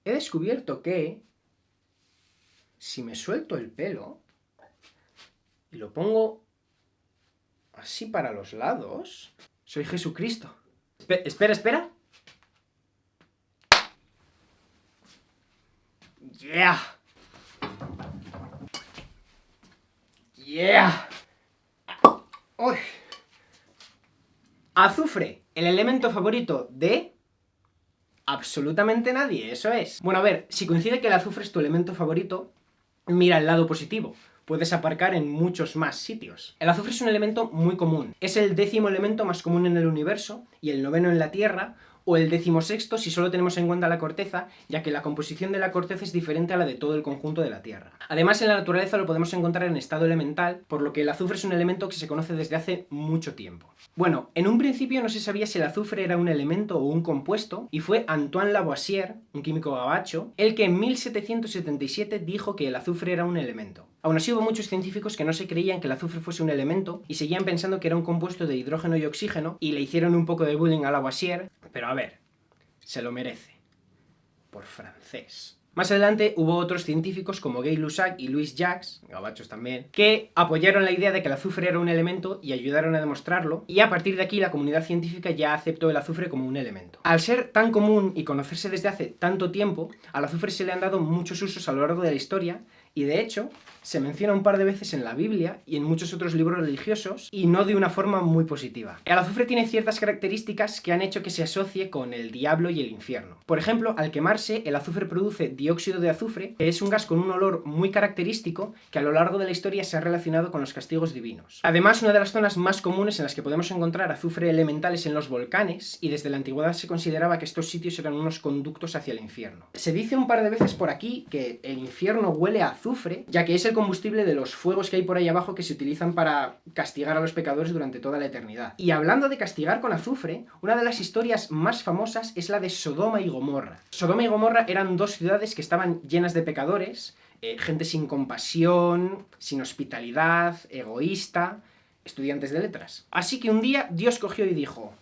he descubierto que si me suelto el pelo y lo pongo así para los lados, soy Jesucristo. Espera. Yeah. Uy. Azufre, el elemento favorito de absolutamente nadie, eso es. Bueno, a ver, si coincide que el azufre es tu elemento favorito, mira el lado positivo. Puedes aparcar en muchos más sitios. El azufre es un elemento muy común. Es el 10º elemento más común en el universo y el 9º en la Tierra, o el 16º si solo tenemos en cuenta la corteza, ya que la composición de la corteza es diferente a la de todo el conjunto de la Tierra. Además, en la naturaleza lo podemos encontrar en estado elemental, por lo que el azufre es un elemento que se conoce desde hace mucho tiempo. Bueno, en un principio no se sabía si el azufre era un elemento o un compuesto, y fue Antoine Lavoisier, un químico gabacho, el que en 1777 dijo que el azufre era un elemento. Aún así hubo muchos científicos que no se creían que el azufre fuese un elemento y seguían pensando que era un compuesto de hidrógeno y oxígeno, y le hicieron un poco de bullying a Lavoisier, pero a ver, se lo merece. Por francés. Más adelante hubo otros científicos como Gay-Lussac y Louis Jacques, gabachos también, que apoyaron la idea de que el azufre era un elemento y ayudaron a demostrarlo, y a partir de aquí la comunidad científica ya aceptó el azufre como un elemento. Al ser tan común y conocerse desde hace tanto tiempo, al azufre se le han dado muchos usos a lo largo de la historia, y de hecho se menciona un par de veces en la Biblia y en muchos otros libros religiosos, y no de una forma muy positiva. El azufre tiene ciertas características que han hecho que se asocie con el diablo y el infierno. Por ejemplo, al quemarse, el azufre produce dióxido de azufre, que es un gas con un olor muy característico que a lo largo de la historia se ha relacionado con los castigos divinos. Además, una de las zonas más comunes en las que podemos encontrar azufre elemental es en los volcanes, y desde la antigüedad se consideraba que estos sitios eran unos conductos hacia el infierno. Se dice un par de veces por aquí que el infierno huele a azufre, ya que es el combustible de los fuegos que hay por ahí abajo que se utilizan para castigar a los pecadores durante toda la eternidad. Y hablando de castigar con azufre, una de las historias más famosas es la de Sodoma y Gomorra. Sodoma y Gomorra eran dos ciudades que estaban llenas de pecadores, gente sin compasión, sin hospitalidad, egoísta, estudiantes de letras. Así que un día Dios cogió y dijo: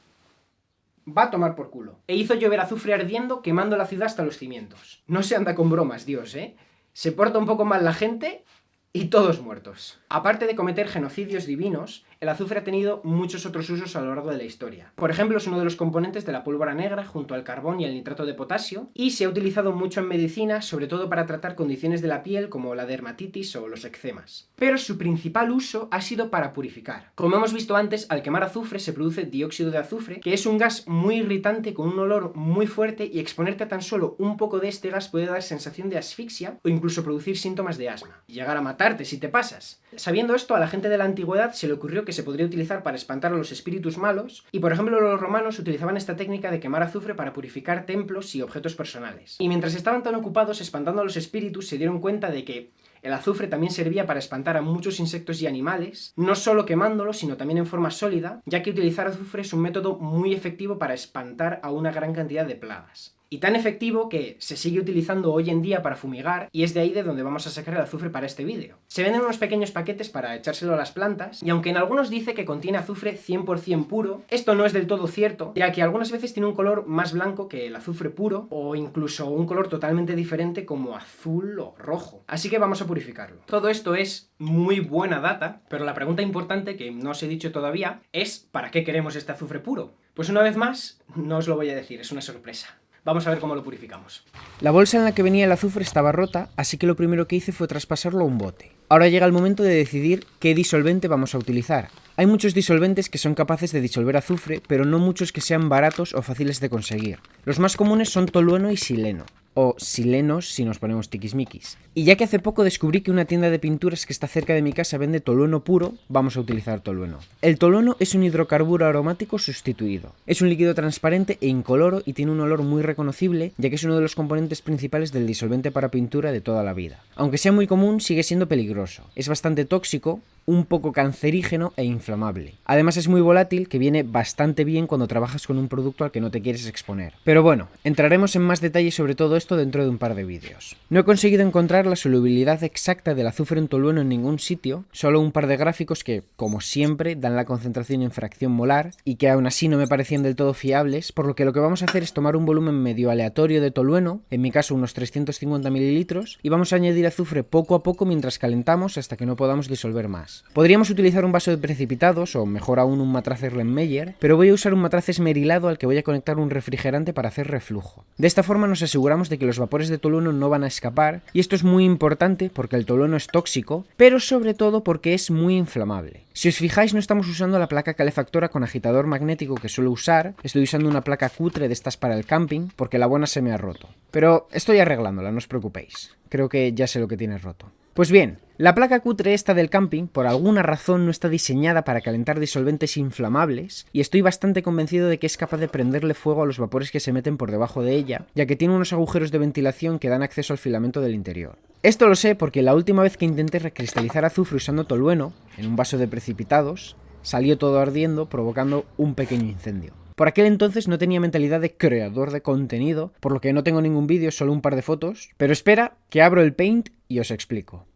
va a tomar por culo. E hizo llover azufre ardiendo, quemando la ciudad hasta los cimientos. No se anda con bromas, Dios, ¿eh? Se porta un poco mal la gente y todos muertos. Aparte de cometer genocidios divinos, el azufre ha tenido muchos otros usos a lo largo de la historia. Por ejemplo, es uno de los componentes de la pólvora negra junto al carbón y al nitrato de potasio, y se ha utilizado mucho en medicina, sobre todo para tratar condiciones de la piel como la dermatitis o los eczemas. Pero su principal uso ha sido para purificar. Como hemos visto antes, al quemar azufre se produce dióxido de azufre, que es un gas muy irritante con un olor muy fuerte, y exponerte a tan solo un poco de este gas puede dar sensación de asfixia o incluso producir síntomas de asma. Y llegar a matarte si te pasas. Sabiendo esto, a la gente de la antigüedad se le ocurrió que se podría utilizar para espantar a los espíritus malos, y por ejemplo los romanos utilizaban esta técnica de quemar azufre para purificar templos y objetos personales. Y mientras estaban tan ocupados espantando a los espíritus, se dieron cuenta de que el azufre también servía para espantar a muchos insectos y animales, no solo quemándolos, sino también en forma sólida, ya que utilizar azufre es un método muy efectivo para espantar a una gran cantidad de plagas. Y tan efectivo que se sigue utilizando hoy en día para fumigar, y es de ahí de donde vamos a sacar el azufre para este vídeo. Se venden unos pequeños paquetes para echárselo a las plantas, y aunque en algunos dice que contiene azufre 100% puro, esto no es del todo cierto, ya que algunas veces tiene un color más blanco que el azufre puro, o incluso un color totalmente diferente como azul o rojo. Así que vamos a purificarlo. Todo esto es muy buena data, pero la pregunta importante que no os he dicho todavía es ¿para qué queremos este azufre puro? Pues una vez más, no os lo voy a decir, es una sorpresa. Vamos a ver cómo lo purificamos. La bolsa en la que venía el azufre estaba rota, así que lo primero que hice fue traspasarlo a un bote. Ahora llega el momento de decidir qué disolvente vamos a utilizar. Hay muchos disolventes que son capaces de disolver azufre, pero no muchos que sean baratos o fáciles de conseguir. Los más comunes son tolueno y sileno, o silenos si nos ponemos tiquismiquis. Y ya que hace poco descubrí que una tienda de pinturas que está cerca de mi casa vende tolueno puro, vamos a utilizar tolueno. El tolueno es un hidrocarburo aromático sustituido. Es un líquido transparente e incoloro y tiene un olor muy reconocible, ya que es uno de los componentes principales del disolvente para pintura de toda la vida. Aunque sea muy común, sigue siendo peligroso. Es bastante tóxico, un poco cancerígeno e inflamable. Además es muy volátil, que viene bastante bien cuando trabajas con un producto al que no te quieres exponer. Pero bueno, entraremos en más detalle sobre todo esto dentro de un par de vídeos. No he conseguido encontrar la solubilidad exacta del azufre en tolueno en ningún sitio, solo un par de gráficos que, como siempre, dan la concentración en fracción molar y que aún así no me parecían del todo fiables, por lo que vamos a hacer es tomar un volumen medio aleatorio de tolueno, en mi caso unos 350 mililitros, y vamos a añadir azufre poco a poco mientras calentamos hasta que no podamos disolver más. Podríamos utilizar un vaso de precipitados o mejor aún un matraz Erlenmeyer, pero voy a usar un matraz esmerilado al que voy a conectar un refrigerante para hacer reflujo. De esta forma nos aseguramos de que los vapores de tolueno no van a escapar, y esto es muy importante porque el tolueno es tóxico, pero sobre todo porque es muy inflamable. Si os fijáis, no estamos usando la placa calefactora con agitador magnético que suelo usar, estoy usando una placa cutre de estas para el camping porque la buena se me ha roto. Pero estoy arreglándola, no os preocupéis, creo que ya sé lo que tiene roto. Pues bien, la placa cutre esta del camping por alguna razón no está diseñada para calentar disolventes inflamables y estoy bastante convencido de que es capaz de prenderle fuego a los vapores que se meten por debajo de ella, ya que tiene unos agujeros de ventilación que dan acceso al filamento del interior. Esto lo sé porque la última vez que intenté recristalizar azufre usando tolueno, en un vaso de precipitados, salió todo ardiendo provocando un pequeño incendio. Por aquel entonces no tenía mentalidad de creador de contenido, por lo que no tengo ningún vídeo, solo un par de fotos, pero espera que abro el Paint y os explico.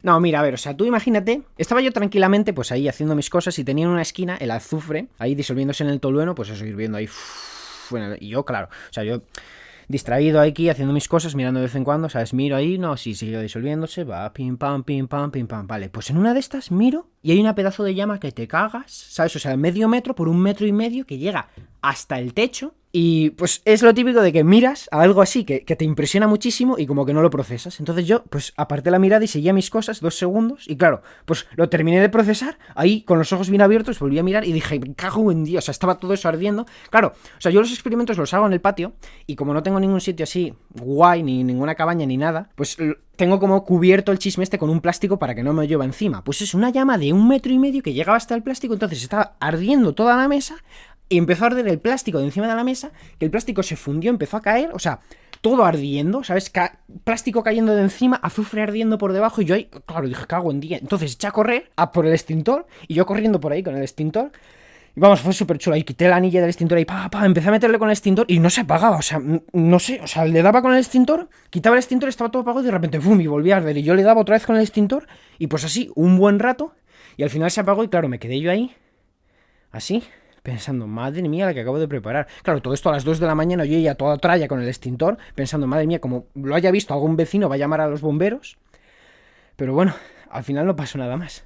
No, mira, a ver, o sea, tú imagínate, estaba yo tranquilamente pues ahí haciendo mis cosas y tenía en una esquina el azufre ahí disolviéndose en el tolueno, pues eso, hirviendo ahí, bueno, y yo, claro, o sea, yo distraído aquí haciendo mis cosas, mirando de vez en cuando, ¿sabes? Miro ahí, no, sí, sigue disolviéndose, va, pim, pam, vale, pues en una de estas miro y hay una pedazo de llama que te cagas, ¿sabes? O sea, medio metro por 1,5 metros que llega hasta el techo. Y pues es lo típico de que miras a algo así que te impresiona muchísimo y como que no lo procesas. Entonces yo pues aparté la mirada y seguía mis cosas 2 segundos y claro, pues lo terminé de procesar, ahí con los ojos bien abiertos volví a mirar y dije, me cago en Dios, o sea, estaba todo eso ardiendo. Claro, o sea, yo los experimentos los hago en el patio y como no tengo ningún sitio así guay, ni ninguna cabaña ni nada, pues tengo como cubierto el chisme este con un plástico para que no me llueva encima. Pues es una llama de 1,5 metros que llegaba hasta el plástico, entonces estaba ardiendo toda la mesa. Y empezó a arder el plástico de encima de la mesa, que el plástico se fundió, empezó a caer, o sea, todo ardiendo, ¿sabes? Plástico cayendo de encima, azufre ardiendo por debajo, y yo ahí, claro, dije, cago en 10. Entonces eché a correr a por el extintor, y yo corriendo por ahí con el extintor, y vamos, fue súper chulo, y quité la anilla del extintor, y empecé a meterle con el extintor, y no se apagaba, o sea, no sé, o sea, le daba con el extintor, quitaba el extintor, estaba todo apagado, y de repente, ¡fum!, y volvía a arder, y yo le daba otra vez con el extintor, y pues así, un buen rato, y al final se apagó, y claro, me quedé yo ahí, así, pensando, madre mía, la que acabo de preparar. Claro, todo esto a las 2 de la mañana, yo ya toda tralla con el extintor, pensando, madre mía, como lo haya visto algún vecino, va a llamar a los bomberos. Pero bueno, al final no pasó nada más.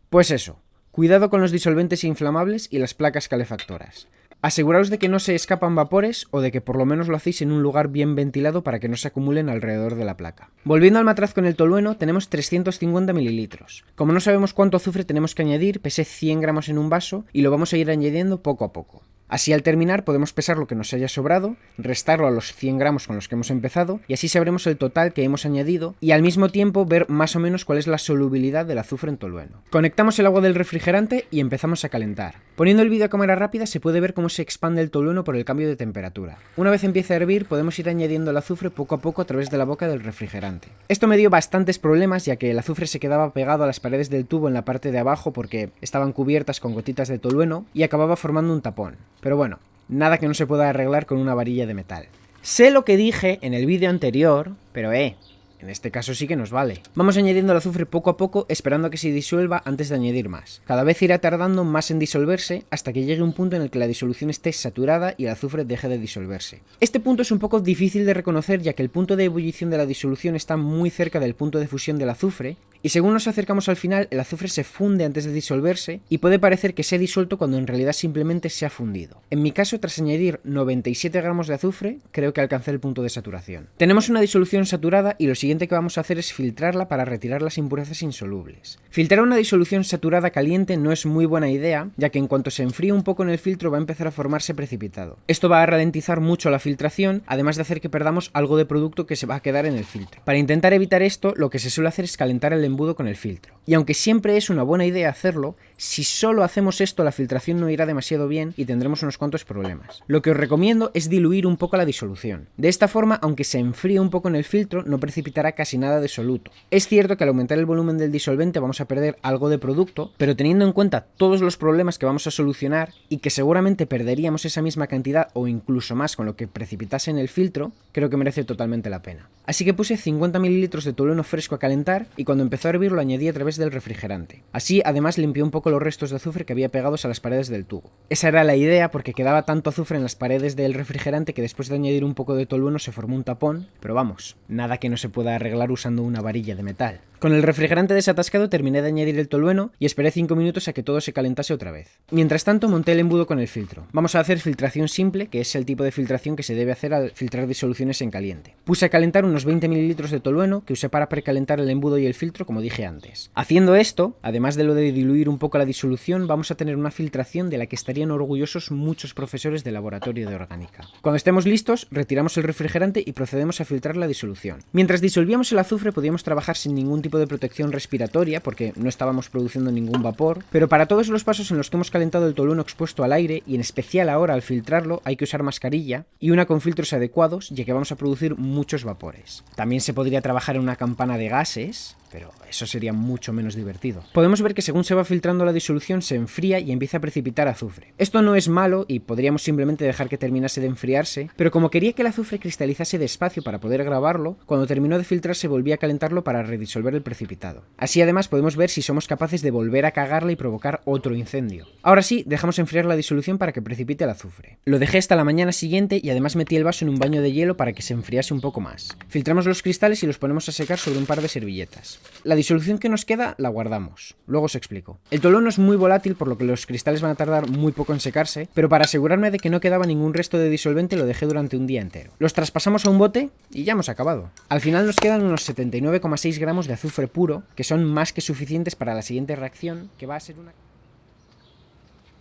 Pues eso, cuidado con los disolventes inflamables y las placas calefactoras. Aseguraos de que no se escapan vapores o de que por lo menos lo hacéis en un lugar bien ventilado para que no se acumulen alrededor de la placa. Volviendo al matraz con el tolueno, tenemos 350 mililitros. Como no sabemos cuánto azufre tenemos que añadir, pesé 100 gramos en un vaso y lo vamos a ir añadiendo poco a poco. Así al terminar podemos pesar lo que nos haya sobrado, restarlo a los 100 gramos con los que hemos empezado y así sabremos el total que hemos añadido y al mismo tiempo ver más o menos cuál es la solubilidad del azufre en tolueno. Conectamos el agua del refrigerante y empezamos a calentar. Poniendo el vídeo a cámara rápida se puede ver cómo se expande el tolueno por el cambio de temperatura. Una vez empiece a hervir podemos ir añadiendo el azufre poco a poco a través de la boca del refrigerante. Esto me dio bastantes problemas ya que el azufre se quedaba pegado a las paredes del tubo en la parte de abajo porque estaban cubiertas con gotitas de tolueno y acababa formando un tapón. Pero bueno, nada que no se pueda arreglar con una varilla de metal. Sé lo que dije en el vídeo anterior, pero en este caso sí que nos vale. Vamos añadiendo el azufre poco a poco, esperando a que se disuelva antes de añadir más. Cada vez irá tardando más en disolverse hasta que llegue un punto en el que la disolución esté saturada y el azufre deje de disolverse. Este punto es un poco difícil de reconocer ya que el punto de ebullición de la disolución está muy cerca del punto de fusión del azufre y según nos acercamos al final el azufre se funde antes de disolverse y puede parecer que se ha disuelto cuando en realidad simplemente se ha fundido. En mi caso, tras añadir 97 gramos de azufre, creo que alcancé el punto de saturación. Tenemos una disolución saturada y lo siguiente que vamos a hacer es filtrarla para retirar las impurezas insolubles. Filtrar una disolución saturada caliente no es muy buena idea, ya que en cuanto se enfríe un poco en el filtro va a empezar a formarse precipitado. Esto va a ralentizar mucho la filtración, además de hacer que perdamos algo de producto que se va a quedar en el filtro. Para intentar evitar esto, lo que se suele hacer es calentar el embudo con el filtro. Y aunque siempre es una buena idea hacerlo, si solo hacemos esto la filtración no irá demasiado bien y tendremos unos cuantos problemas. Lo que os recomiendo es diluir un poco la disolución. De esta forma, aunque se enfríe un poco en el filtro, no precipitará casi nada de soluto. Es cierto que al aumentar el volumen del disolvente vamos a perder algo de producto, pero teniendo en cuenta todos los problemas que vamos a solucionar y que seguramente perderíamos esa misma cantidad o incluso más con lo que precipitase en el filtro, creo que merece totalmente la pena. Así que puse 50 ml de tolueno fresco a calentar y cuando empezó a hervir lo añadí a través del refrigerante. Así además limpió un poco los restos de azufre que había pegados a las paredes del tubo. Esa era la idea porque quedaba tanto azufre en las paredes del refrigerante que después de añadir un poco de tolueno se formó un tapón, pero vamos, nada que no se pueda arreglar usando una varilla de metal. Con el refrigerante desatascado terminé de añadir el tolueno y esperé 5 minutos a que todo se calentase otra vez. Mientras tanto monté el embudo con el filtro. Vamos a hacer filtración simple, que es el tipo de filtración que se debe hacer al filtrar disoluciones en caliente. Puse a calentar unos 20 ml de tolueno que usé para precalentar el embudo y el filtro como dije antes. Haciendo esto, además de lo de diluir un poco la disolución, vamos a tener una filtración de la que estarían orgullosos muchos profesores de laboratorio de orgánica. Cuando estemos listos, retiramos el refrigerante y procedemos a filtrar la disolución. Mientras disolvíamos el azufre podíamos trabajar sin ningún tipo de protección respiratoria porque no estábamos produciendo ningún vapor, pero para todos los pasos en los que hemos calentado el tolueno expuesto al aire y en especial ahora al filtrarlo hay que usar mascarilla y una con filtros adecuados ya que vamos a producir muchos vapores. También se podría trabajar en una campana de gases, pero eso sería mucho menos divertido. Podemos ver que según se va filtrando la disolución se enfría y empieza a precipitar azufre. Esto no es malo y podríamos simplemente dejar que terminase de enfriarse, pero como quería que el azufre cristalizase despacio para poder grabarlo, cuando terminó de filtrarse volví a calentarlo para redisolver el precipitado. Así además podemos ver si somos capaces de volver a cagarla y provocar otro incendio. Ahora sí, dejamos enfriar la disolución para que precipite el azufre. Lo dejé hasta la mañana siguiente y además metí el vaso en un baño de hielo para que se enfriase un poco más. Filtramos los cristales y los ponemos a secar sobre un par de servilletas. La disolución que nos queda la guardamos. Luego os explico. El tolueno es muy volátil por lo que los cristales van a tardar muy poco en secarse, pero para asegurarme de que no quedaba ningún resto de disolvente lo dejé durante un día entero. Los traspasamos a un bote y ya hemos acabado. Al final nos quedan unos 79,6 gramos de azufre puro, que son más que suficientes para la siguiente reacción, que va a ser una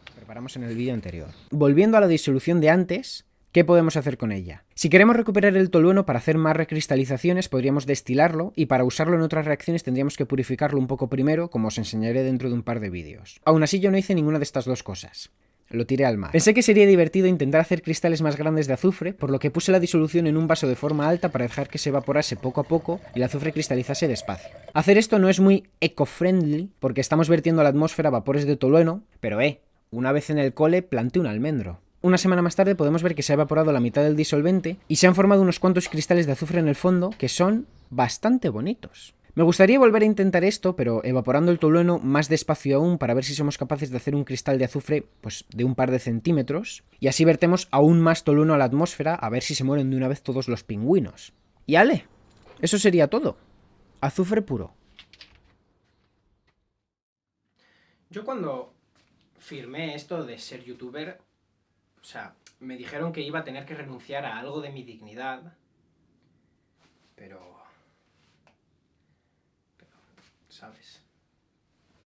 que preparamos en el vídeo anterior. Volviendo a la disolución de antes, ¿qué podemos hacer con ella? Si queremos recuperar el tolueno para hacer más recristalizaciones, podríamos destilarlo y para usarlo en otras reacciones tendríamos que purificarlo un poco primero, como os enseñaré dentro de un par de vídeos. Aún así yo no hice ninguna de estas dos cosas. Lo tiré al mar. Pensé que sería divertido intentar hacer cristales más grandes de azufre, por lo que puse la disolución en un vaso de forma alta para dejar que se evaporase poco a poco y el azufre cristalizase despacio. Hacer esto no es muy eco-friendly porque estamos vertiendo a la atmósfera vapores de tolueno, pero una vez en el cole planté un almendro. Una semana más tarde podemos ver que se ha evaporado la mitad del disolvente y se han formado unos cuantos cristales de azufre en el fondo que son bastante bonitos. Me gustaría volver a intentar esto, pero evaporando el tolueno más despacio aún para ver si somos capaces de hacer un cristal de azufre pues de un par de centímetros y así vertemos aún más tolueno a la atmósfera a ver si se mueren de una vez todos los pingüinos. Y ale, eso sería todo. Azufre puro. Yo cuando firmé esto de ser youtuber, o sea, me dijeron que iba a tener que renunciar a algo de mi dignidad, pero ¿sabes?